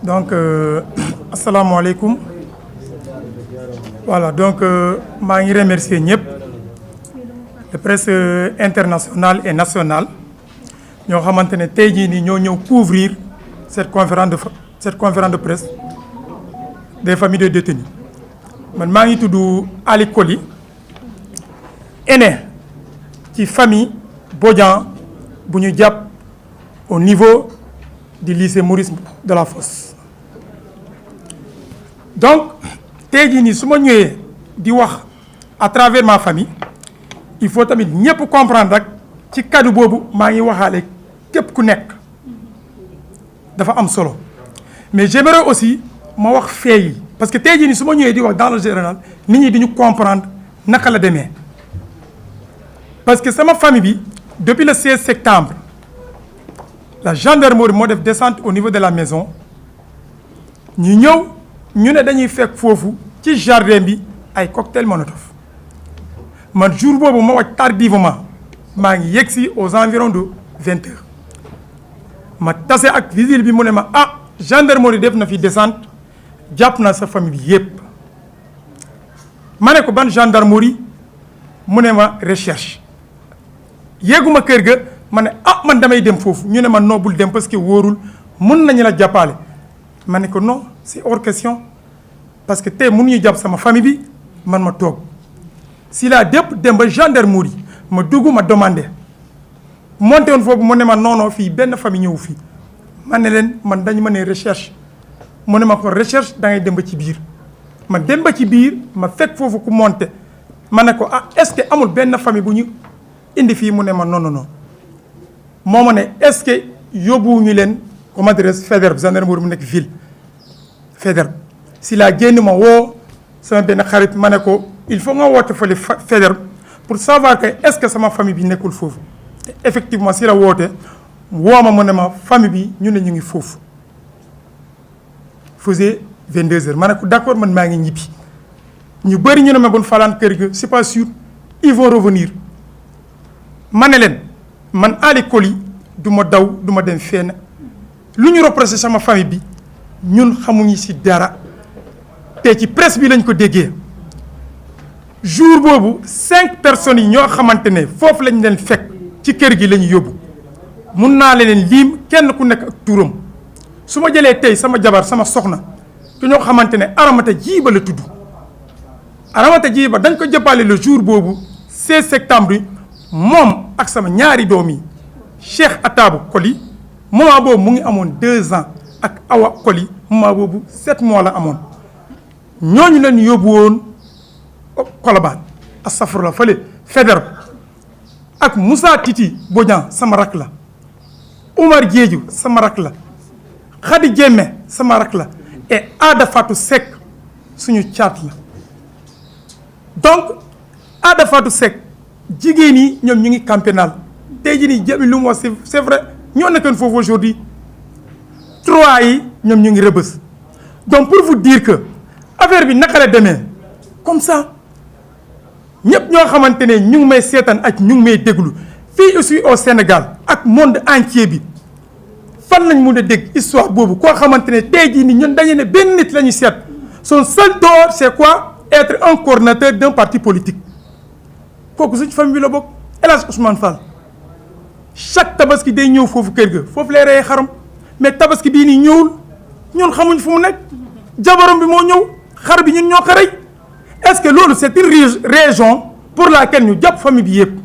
Donc, assalamu alaikum. Voilà, donc, je remercie la presse internationale et nationale. Nous avons couvrir cette conférence de presse des familles de détenus. Je suis Ali Koli, aîné qui famille Bodian Bounidiap au niveau du lycée Maurice de la Fosse. Donc, à travers ma famille, il faut comprendre que ci cadre bobu ma ngi waxale kep ku nek dafa am solo mais j'aimerais aussi ma wax fee parce que tey jii ni suma ñëwé di wax dans le général nit ñi diñu comprendre naka la démé parce que sama famille bi depuis le 16 septembre la gendarmerie mo def descente au niveau de la maison ñu ñëw ñu né dañuy fekk fofu ci jardin bi ay cocktail Molotov man jour bobu ma wacc tardivement ma ngi yexi aux environs de 20 heures ma tassé ak vigile bi mu ne ma ah gendarmerie def na fi descente japp na sa famille bi yépp mané ko ban gendarmerie mu ne ma recherche yeguma kër ga mané ah man damay dem fofu ñu ne ma nobul dem parce que worul mën nañ la jappalé mané ko non c'est hors question parce que té mënu ñu japp sama famille bi man ma tok si la dépp dem ba gendarmerie ma dugg ma demandé monté woon foofu mu ne ma non fii benn famille ñëw fii ma ne leen man dañu ma ne recherche mu ne ma ko recherche da ngay dem ba ci biir ma dem ba ci biir ma fekk foofu ku monté ma ne ko ah est-ce que amul benn famille bu ñu indi fii mu ne ma non moo ma ne est-ce que yóbbuwuñu leen comment dirais Faidherbe gendarmerie mu nekk ville Faidherbe si la génn ma woo sama benn xarit ma ne ko il faut nga woote fële Faidherbe pour savoir que est-ce que sama famille bi nekkul foofu effectivement si la woote woo ma mu ne ma famille bi ñu ne ñu ngi foofu faisait 22 heures ma ne ko d'accord man maa ngi ñibbi ñu bëri ñu ne ma bon falaan kër ga c'est pas sûr ils vont revenir ma ne leen man Ali Koli du ma daw du ma dem fenn lu ñu reproché sama famille bi ñun xamuñu si dara te ci presse bi lañ ko déggee jour bobu 5 personnes yi ñoo xamantene fofu lañ leen fekk ci kër gi lañu yóbbu mun naa leen lim kenn ku nekk ak turam su ma jëlee tey sama jabar sama soxna te ñoo xamantene Aramata Jiiba la tudd Aramata Jiiba dañ ko jëppale le jour bobu 16 septembre moom ak sama ñaari doom yi Cheikh Atabou Koli moment boobu mu ngi amoon 2 ans ak Awa Koli moment boobu 7 mois la amoon ñooñu leen yóbbu woon Colobane astafurlah fële Faidherbe ak Moussa Titi Bodian sama rak la Oumar Diédhiou sama rak la Khady Diémé sama rak la et Ada Fatou Seck suñu caat la donc Ada Fatou Seck jigéen yi ñoom ñu ngi camp pénal tey jii nii jëmi lu mu wax c'est vrai ñoo nekkoon foofu aujourd'hui 3 yi ñoom ñu ngi rëbës donc pour vous dire que affaire bi naka la demee comme ça ñëpp ñoo xamante ne ñu ngi may seetaan ak ñu ngi may déglu fii aussi au Sénégal ak monde entier bi fan lañ mun a dégg histoire boobu koo xamante ne tey jii nii ñun dañu ne benn nit la ñuy seet son seul tort c'est quoi être un coordinateur d'un parti politique kooku suñu famille bi la bokk El Hadj Ousmane Fall chaque tabaski day ñëw foofu kër ga foofu lay reyee xaram mais tabaski bii nii ñëwul ñun xamuñ fu mu nekk jabaram bi moo ñëw xar bi ñun ñoo ko rey est-ce que loolu c'est une raison pour laquelle ñu jàpp famille bi yëpp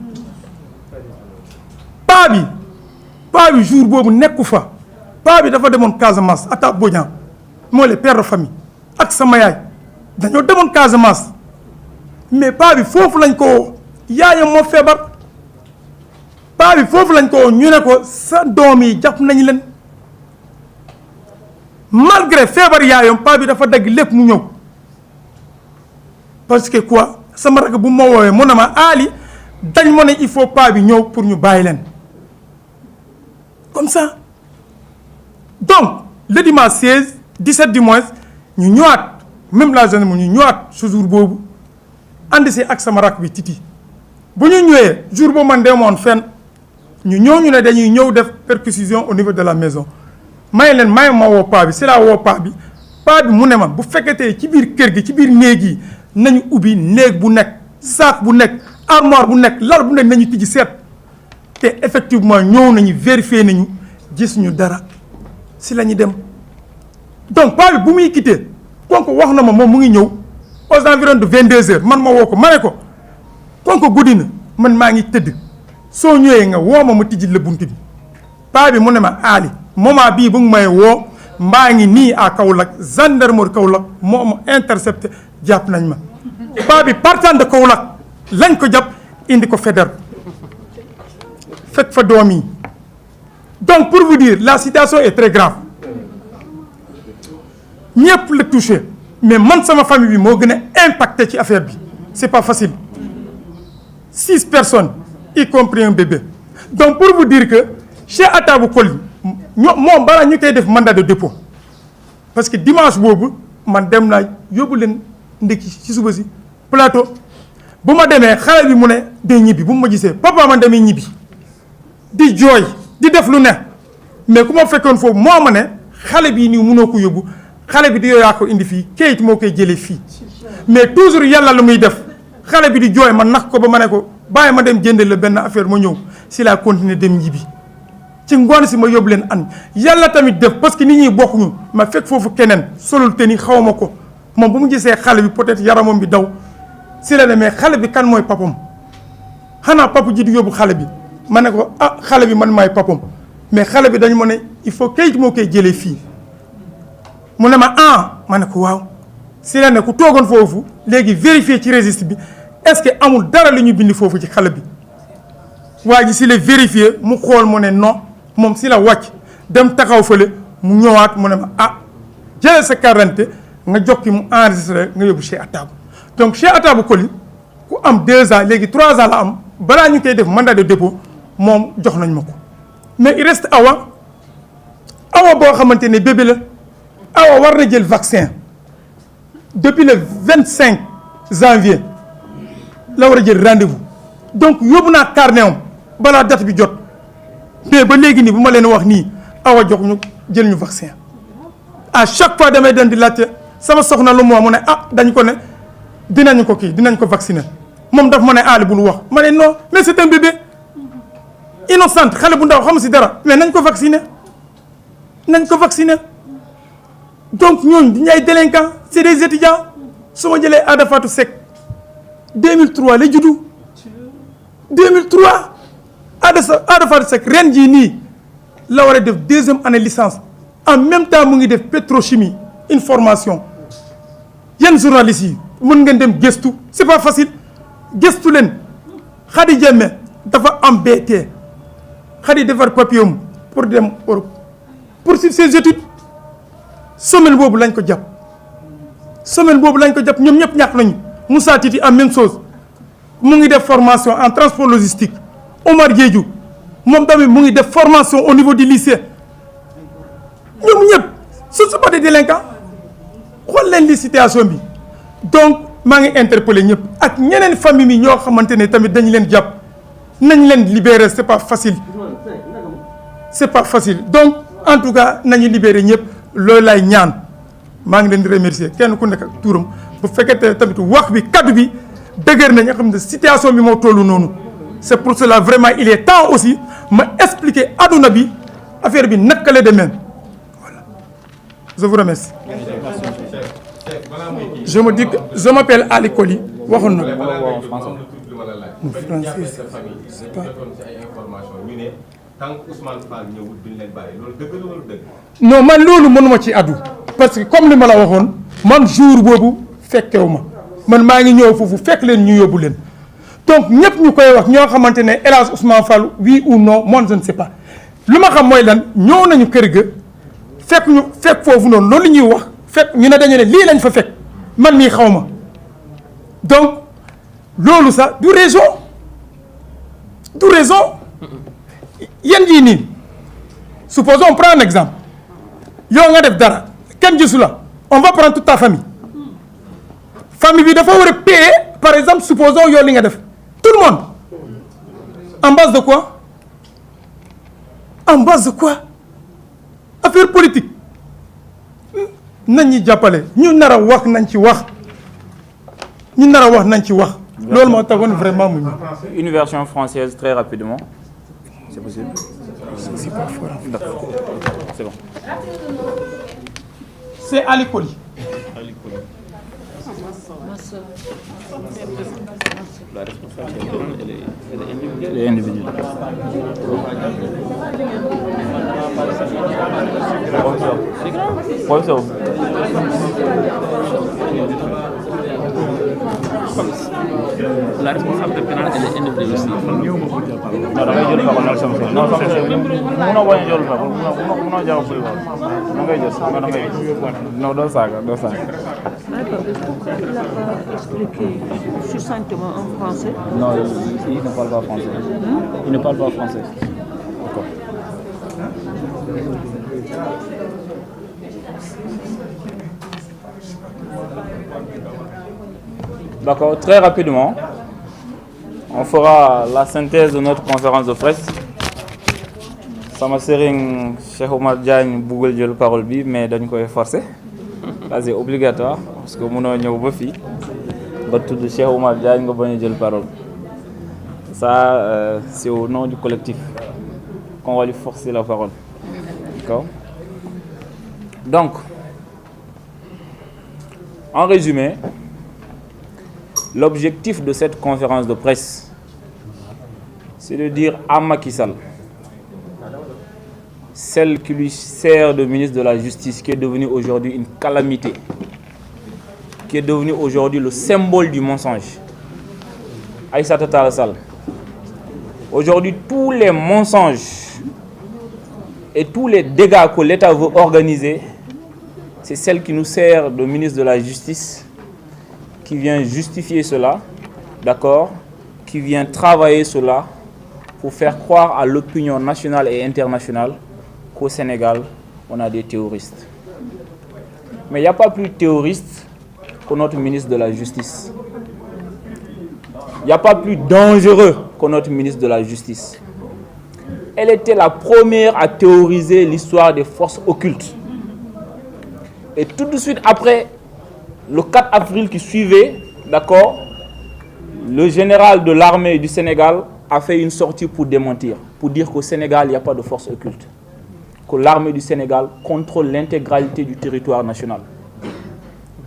paa bi jour boobu nekku fa paa bi dafa demoon Casamance Atab Bodian moo le père de famille ak sama yaay dañoo demoon Casamance mais paa bi foofu lañ ko yaayam moo feebar paa bi foofu lañ ko ñu ne ko sa doom yi jàpp nañ leen malgré feebar yaayam paa bi dafa dagg lépp mu ñëw parce que quoi sama rak bu ma woowee mu ne ma Ali dañ ma ne il faut paa bi ñëw pour ñu bàyyi leen comme ça donc le dimanche 16 17 du mois ñu ñëwaat même la journée ñu ñëwaat ce jour boobu ànd si ak sama rak bi Titi bu ñu ñëwee jour boobu man demoon fenn ñu ñooñu ne dañuy ñëw def perquisition au niveau de la maison may leen may ma woo paa bi si laa woo paa bi mu ne ma bu fekketee ci biir kër gi ci biir néeg yi nañu ubbi néeg bu nekk saak bu nekk armoire bu nekk lal bu nekk nañu tijji seet te effectivement ñëw nañu vérifier nañu gis ñu dara si la ñu dem donc paa bi bu muy quitté konko wax na ma moom mu ngi ñëw aux environs de 22h man ma woo ko ma ne ko konko guddi na man maa ngi tëdd soo ñëwee nga woo ma tijji la bunt bi paa bi mu ne ma aali moment bii bu ngi may woo mbaa ngi nii à Kaolack gendarmerie Kaolack moo ma intercepté jàpp nañ ma paa bi partant de Kaolack lañ ko jàpp indi ko Faidherbe fekk fa doom yi donc pour vous dire la situation est très grave ñëpp la touché mais man sama famille bi moo gën a impacté ci affaire bi c'est pas facile 6 personnes y compris un bébé donc pour vous dire que Cheikh Atabou Coly moom balaa ñu koy def mandat de dépôt parce que dimanche boobu man dem naa yóbbu leen ndekki ci suba si plateau bu ma demee xale bi mu ne day ñibbi bu ma gisee papa man demee ñibbi di jooy di def lu ne mais ku ma fekkoon foofu moo ma ne xale bii nii mënoo ko yóbbu xale bi di yaa ko indi fii kayit moo koy jëlee fii mais toujours yàlla lu muy def xale bi di jooy ma nax ko ba ma ne ko bàyyi ma dem jëndee la benn affaire ma ñëw si la continuer dem ñibbi ci ngoon si ma yóbbu leen añ yàlla tamit def parce que nit ñi bokkuñu ma fekk foofu keneen solul te ni xaw ma ko moom bu mu gisee xale bi peut-être yaramam bi daw si la ne mais xale bi kan mooy papam xanaa papa ji di yóbbu xale bi ma ne ko ah xale bi man maay papam mais xale bi dañu ma ne il faut kayit moo koy jëlee fii mu ne ma ah ma ne ko waaw si la ne ku toogoon foofu léegi vérifier ci registre bi est-ce que amul dara lu ñu bind foofu ci xale bi waa ji si la vérifier mu xool mu ne non moom si la wàcc dem taxaw fële mu ñëwaat mu ne ma ah jëlee sa carte nga jox ki mu enregistré nga yóbbu Cheikh Atabou donc Cheikh Atabou Coly ku am 2 ans léegi 3 ans la am balaa ñu koy def mandat de dépôt moom jox nañ ma ko mais il reste awa boo xamante ne bébé la awa war na jël vaccin depuis le 25 janvier la war a jël rendez-vous donc yóbbu naa carnet am balaa date bi jot mais ba léegi nii bu ma leen wax nii awa jox ñu jël ñu vaccin à chaque fois damay dem di laajte sama soxna lu mu wax mu ne ah dañ ko ne dinañ ko vacciner moom daf ma ne aali bul wax ma ne non mais c'est un bébé innocent xale bu ndaw xam si dara mais nañ ko vacciner donc ñooñu dañu ay délinquants c'est des étudiants su ma jëlee Ada Fatou Seck 2003 la juddu 2003 Ada Fatou Seck ren jii nii la war a def 2e année licence en même temps mu ngi def pétrochimie une formation yenn journalistes yi mën ngeen dem gëstu c'est pas facile gëstu leen Khady Diémé dafa am BT Khady defar papier pour dem Europe poursuivre ses études semaine boobu lañ ko jàpp ñoom ñëpp ñàkk nañu Moussa Titi am même chose mu ngi def formation en transport logistique Omar Diédhiou moom tamit mu ngi def formation au niveau du lycée ñoom ñëpp ce sont pas des délinquants xool leen li situation bi donc maa ngi interpellé ñëpp ak ñeneen famille mi ñoo xamante ne tamit dañu leen jàpp nañ leen libérer c'est pas facile donc en tout cas nañu libérer ñëpp loolu lay ñaan maa ngi leen di remercier kenn ku nekk ak turam bu fekkee tamit wax bi kaddu bi dëgër na nga xam ne situation bi moo tollu noonu c'est pour cela vraiment il est temps aussi ma expliquer adduna bi affaire bi naka la demee voilà je vous remercie. je me dis que je m'appelle Ali Coly waxoon na non man loolu mënuma ci addu parce que comme li ma la waxoon man jour boobu fekkewu ma man maa ngi ñëw foofu fekk leen ñu yóbbu leen donc ñëpp ñu koy wax ñoo xamante ne El Hadj Ousmane Fall oui ou non moi je ne sais pas lu ma xam mooy lan ñëw nañu kër ga fekk foofu noonu loolu ñuy wax fekk ñu ne dañu ne lii lañ fa fekk man mii xaw ma donc loolu sax du raison yéen jii nii supposons on prend un exemple yow nga def dara kenn gisu la on va prendre toute ta famille bi dafa war a payer par exemple supposons yow li nga def tout le monde en base de quoi En base de quoi? Affaire politique. Nañ ñi jàppale ñu nar a wax nañ ci wax ñu nar a wax nañ ci wax loolu moo taxoon vraiment mu ñu. Une version française très rapidement. C'est possible? C'est pas fort. D'accord. C'est bon. C'est Ali Koli. La responsabilité, elle est individuelle. Professeur. La responsabilité pénale, elle est individuelle aussi. Non, da ngay jël parole sama sëñ. Non, sama sëñ mënoo bañ a jël parole mënoo jàpp pour da ngay jël da ngay non doo saaga. D'accord. Est-ce qu'il n'a pas expliqué succinctement en français? Non, il ne parle pas français. Il ne parle pas français. D'accord. D'accord, très rapidement, on fera la synthèse de notre conférence de presse. Sama sëriñ Cheikh Oumar Diagne buggal jël parole bi mais dañ koy forcer. Là c'est obligatoire parce que mënoo ñëw ba fii nga tudd Cheikh Oumar Diagne nga bañ a jël parole. Ça c'est au nom du collectif qu'on va lui forcer la parole. D'accord? Donc, en résumé, l'objectif de cette conférence de presse, c'est de dire à Macky Sall, celle qui lui sert de ministre de la Justice, qui est devenue aujourd'hui une calamité, qui est devenue aujourd'hui le symbole du mensonge, Aïssata Tall Sall. Aujourd'hui, tous les mensonges et tous les dégâts que l'État veut organiser, c'est celle qui nous sert de ministre de la Justice, qui vient justifier cela, d'accord, qui vient travailler cela pour faire croire à l'opinion nationale et internationale qu'au Sénégal, on a des terroristes. Mais il n'y a pas plus terroriste que notre ministre de la Justice. Il n'y a pas plus dangereux que notre ministre de la Justice. Elle était la première à théoriser l'histoire des forces occultes. Et tout de suite après, le 4 avril qui suivait, d'accord, le général de l'armée du Sénégal a fait une sortie pour démentir, pour dire qu'au Sénégal, il n'y a pas de force occulte, que l'armée du Sénégal contrôle l'intégralité du territoire national.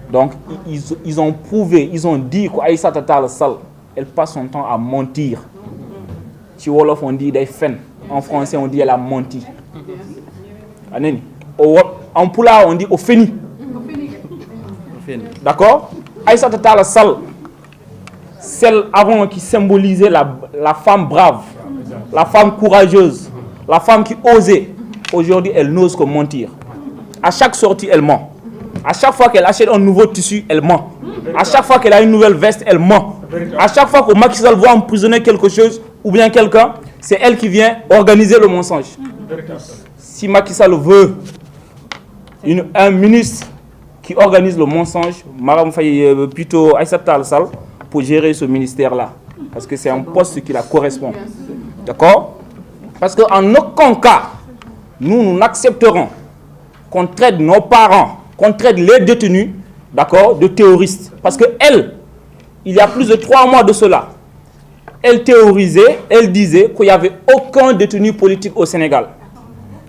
Donc, ils ont prouvé, ils ont dit qu'Aïssata Tall Sall, elle passe son temps à mentir. Si Wolof, on dit des faits. En français, on dit elle a menti. En Pula, on dit au féni. D'accord? Aïssata Tall Sall, celle avant qui symbolisait la femme brave, la femme courageuse, la femme qui osait. Aujourd'hui, elle n'ose que mentir. À chaque sortie, elle ment. À chaque fois qu'elle achète un nouveau tissu, elle ment. À chaque fois qu'elle a une nouvelle veste, elle ment. À chaque fois que Macky Sall voit emprisonner quelque chose ou bien quelqu'un, c'est elle qui vient organiser le mensonge. Si Macky Sall veut un ministre qui organise le mensonge, Maram Faye, plutôt Aïssata Tall Sall, pour gérer ce ministère-là. Parce que c'est un poste qui la correspond. D'accord? Parce qu'en aucun cas, nous n'accepterons qu'on traite nos parents, qu'on traite les détenus, d'accord, de terroristes. Parce qu'elle, il y a plus de 3 mois de cela, elle théorisait, elle disait qu'il n'y avait aucun détenu politique au Sénégal.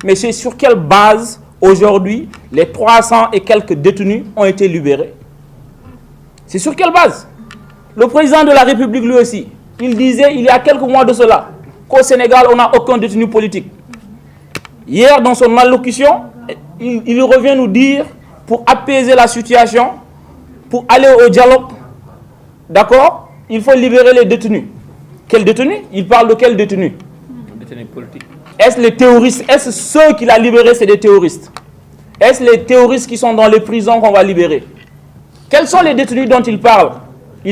Mais c'est sur quelle base, aujourd'hui, les 300 et quelques détenus ont été libérés? C'est sur quelle base? Le président de la République, lui aussi, il disait, il y a quelques mois de cela, qu'au Sénégal, on n'a aucun détenu politique. Hier, dans son allocution, il revient nous dire, pour apaiser la situation, pour aller au dialogue, d'accord, il faut libérer les détenus. Quels détenus? Il parle de quels détenus? Détenus politiques. Est-ce les terroristes? Est-ce ceux qu'il a libérés, c'est des terroristes? Est-ce les terroristes qui sont dans les prisons qu'on va libérer? Quels sont les détenus dont il parle?